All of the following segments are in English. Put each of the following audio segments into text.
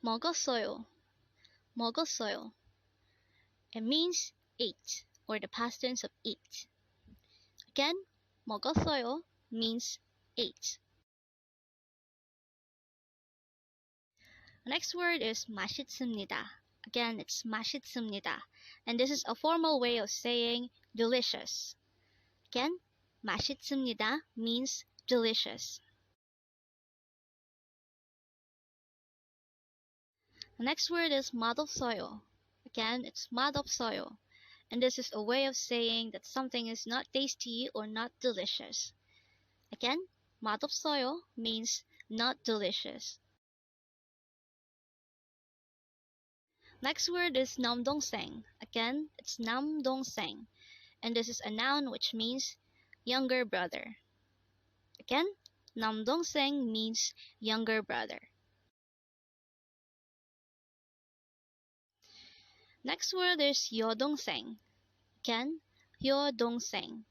먹었어요. 먹었어요. It means ate, or the past tense of eat. Again, 먹었어요 means ate. The next word is 맛있습니다. Again, it's 맛있습니다. And this is a formal way of saying delicious. Again, 맛있습니다 means delicious. The next word is 맛없어요. Again, it's 맛없어요. And this is a way of saying that something is not tasty or not delicious. Again, 맛없어요 means not delicious. Next word is 남동생. Again, it's 남동생. And this is a noun which means younger brother. Again, 남동생 means younger brother. Next word is 여동생. Again, 여동생.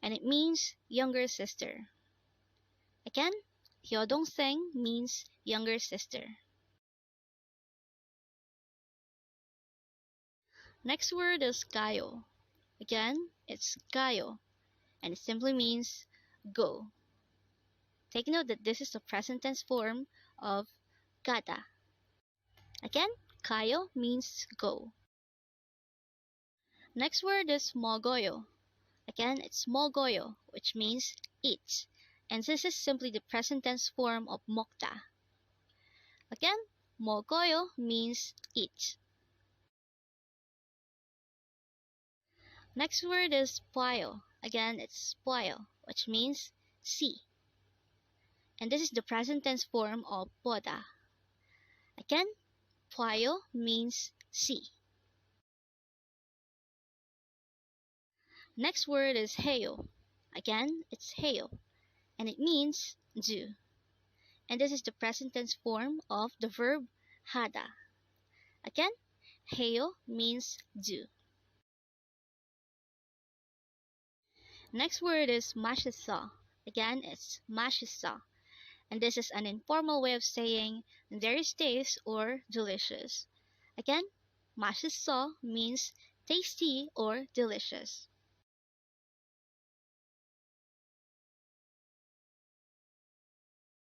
And it means younger sister. Again, 여동생 means younger sister. Next word is 가요. Again, it's 가요. And it simply means go. Take note that this is the present tense form of 가다. Again, 가요 means go. Next word is 먹어요. Again, it's 먹어요, which means eat. And this is simply the present tense form of 먹다. Again, 먹어요 means eat. Next word is 봐요. Again, it's 봐요, which means see. And this is the present tense form of 보다. Again, 봐요 means see. Next word is 해요. Again, it's 해요, and it means do. And this is the present tense form of the verb 하다. Again, 해요 means do. Next word is 맛있어. Again, it's 맛있어. And this is an informal way of saying there is taste or delicious. Again, 맛있어 means tasty or delicious.